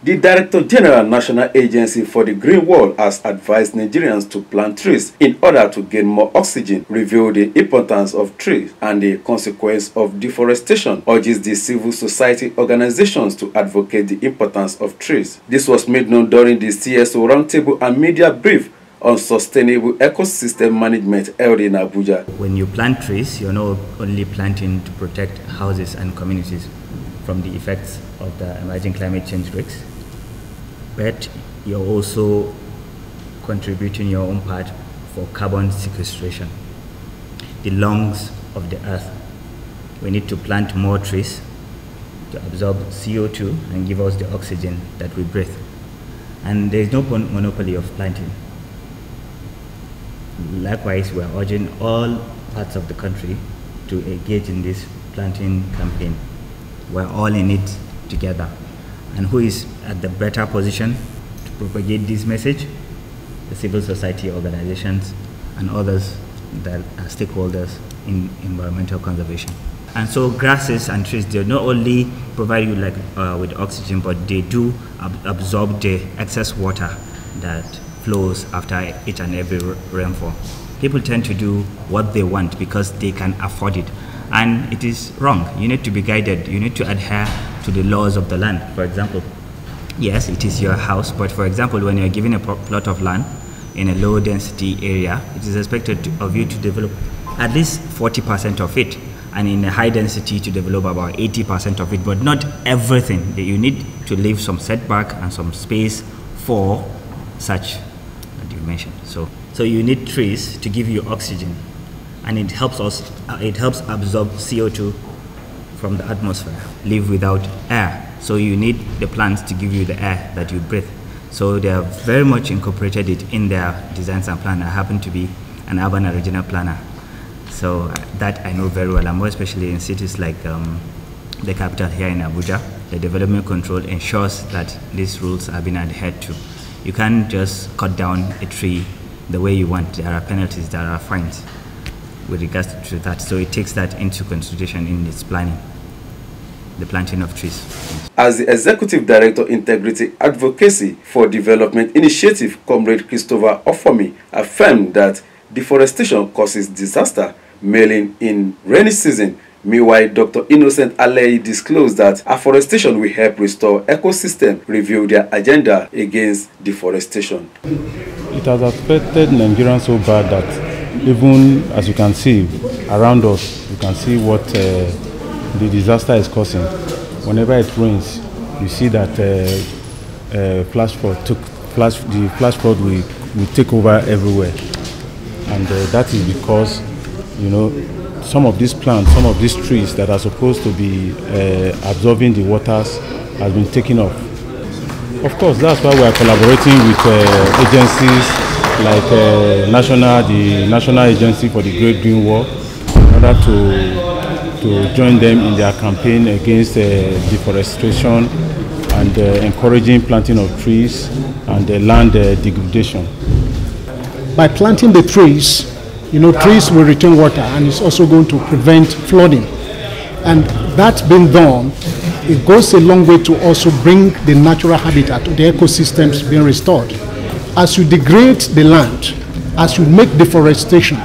The Director General National Agency for the Green Wall has advised Nigerians to plant trees in order to gain more oxygen, reveal the importance of trees and the consequence of deforestation, urges the civil society organizations to advocate the importance of trees. This was made known during the CSO Roundtable and Media Brief on sustainable ecosystem management held in Abuja. When you plant trees, you're not only planting to protect houses and communities from the effects of the emerging climate change risks, but you're also contributing your own part for carbon sequestration, the lungs of the earth. We need to plant more trees to absorb CO2 and give us the oxygen that we breathe. And there is no monopoly of planting. Likewise, we are urging all parts of the country to engage in this planting campaign. We're all in it together. And who is at the better position to propagate this message? The civil society organizations and others that are stakeholders in environmental conservation. And so grasses and trees, they not only provide you with oxygen, but they do absorb the excess water that flows after each and every rainfall. People tend to do what they want because they can afford it. And it is wrong. You need to be guided. You need to adhere to the laws of the land. For example, yes, it is your house, but for example, when you're given a plot of land in a low density area, it is expected of you to develop at least 40% of it, and in a high density to develop about 80% of it, but not everything. You need to leave some setback and some space for such that you mentioned. So you need trees to give you oxygen, and it helps absorb CO2 from the atmosphere, live without air. So you need the plants to give you the air that you breathe. So they have very much incorporated it in their designs and plans. I happen to be an urban and regional planner, so that I know very well, and more especially in cities like the capital here in Abuja. The development control ensures that these rules are being adhered to. You can't just cut down a tree the way you want. There are penalties, there are fines with regards to that. So it takes that into consideration in its planning, the planting of trees. As the Executive Director, Integrity Advocacy for Development Initiative, Comrade Christopher Ofomi, affirmed that deforestation causes disaster, mainly in rainy season. Meanwhile, Dr. Innocent Alei disclosed that afforestation will help restore ecosystem, reveal their agenda against deforestation. It has affected Nigerians so bad that even as you can see around us, you can see what the disaster is causing. Whenever it rains, you see that flash flood will take over everywhere, and that is because, you know, some of these plants, some of these trees that are supposed to be absorbing the waters has been taken off. Of course, that's why we are collaborating with agencies like the National Agency for the Great Green Wall in order to join them in their campaign against deforestation and encouraging planting of trees and land degradation. By planting the trees, you know, trees will retain water, and it's also going to prevent flooding. And that being done, it goes a long way to also bring the natural habitat, the ecosystems being restored. As you degrade the land, as you make deforestation,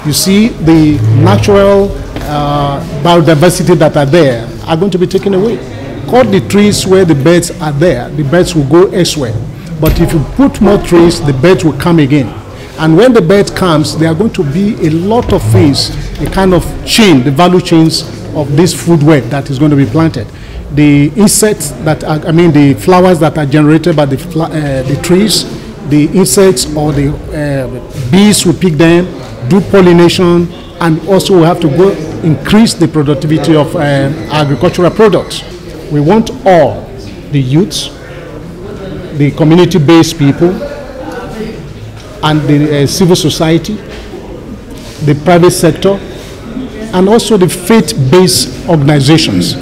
you see the natural biodiversity that are there are going to be taken away. Cut the trees where the birds are there, the birds will go elsewhere. But if you put more trees, the birds will come again. And when the bird comes, there are going to be a lot of things, a kind of chain, the value chains of this food web that is going to be planted. The insects that are, the flowers that are generated by the trees, the insects or the bees will pick them, do pollination, and also we have to go increase the productivity of agricultural products. We want all the youths, the community-based people, and the civil society, the private sector, and also the faith-based organizations.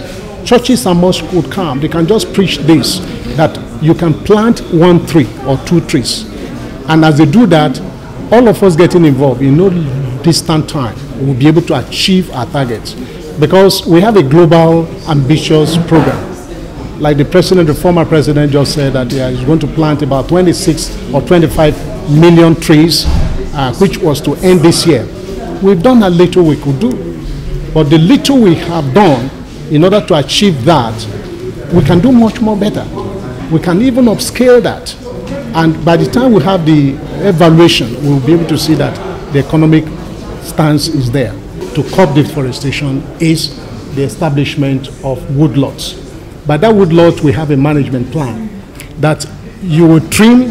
Churches and mosques would come. They can just preach this, that you can plant 1 tree or 2 trees. And as they do that, all of us getting involved in no distant time, we will be able to achieve our targets. Because we have a global, ambitious program like the former president just said that he's going to plant about 26 or 25 million trees, which was to end this year. We've done a little we could do. But the little we have done, in order to achieve that, we can do much more better. We can even upscale that. And by the time we have the evaluation, we'll be able to see that the economic stance is there. To curb deforestation is the establishment of woodlots. By that woodlot, we have a management plan that you will trim,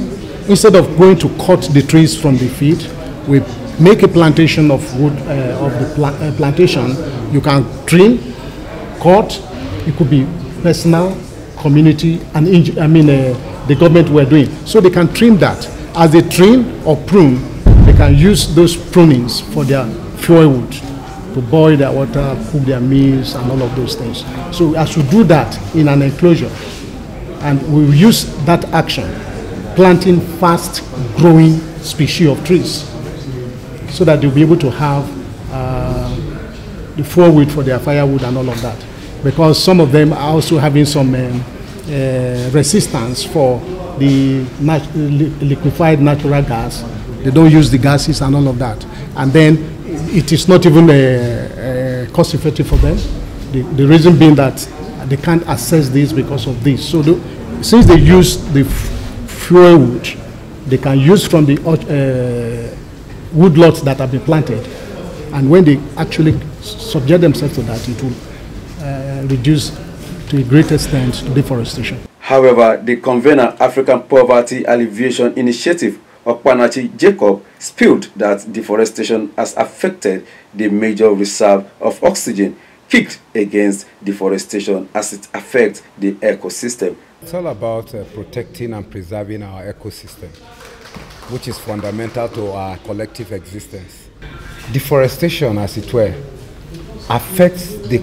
instead of going to cut the trees from the field, we make a plantation of wood, plantation. You can trim, cut, it could be personal, community, and the government were doing. So they can trim that. As they trim or prune, they can use those prunings for their fuel wood, to boil their water, cook their meals, and all of those things. So as we do that in an enclosure, and we use that action, planting fast-growing species of trees, so that they'll be able to have the fuel wood for their firewood and all of that. Because some of them are also having some resistance for the liquefied natural gas. They don't use the gases and all of that. And then it is not even cost effective for them. The reason being that they can't access this because of this. So since they use the fuel wood, they can use from the woodlots that have been planted. And when they actually subject themselves to that, it will reduce to a great extent deforestation. However, the convener African Poverty Alleviation Initiative, Okpanachi Jacob, spilled that deforestation has affected the major reserve of oxygen, kicked against deforestation as it affects the ecosystem. It's all about protecting and preserving our ecosystem, which is fundamental to our collective existence. Deforestation, as it were, affects the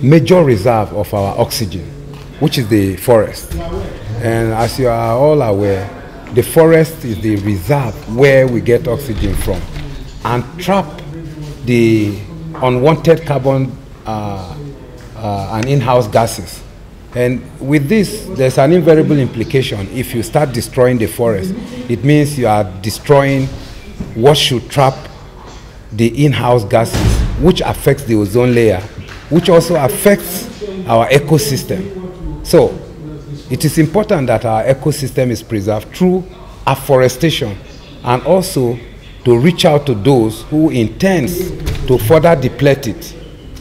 major reserve of our oxygen, which is the forest. And as you are all aware, the forest is the reserve where we get oxygen from and trap the unwanted carbon and in-house gases. And with this, there's an invariable implication. If you start destroying the forest, it means you are destroying what should trap the in-house gases, which affects the ozone layer, which also affects our ecosystem. So it is important that our ecosystem is preserved through afforestation, and also to reach out to those who intend to further deplete it,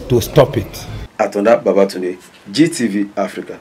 to stop it. Atonda Babatunde, GTV Africa.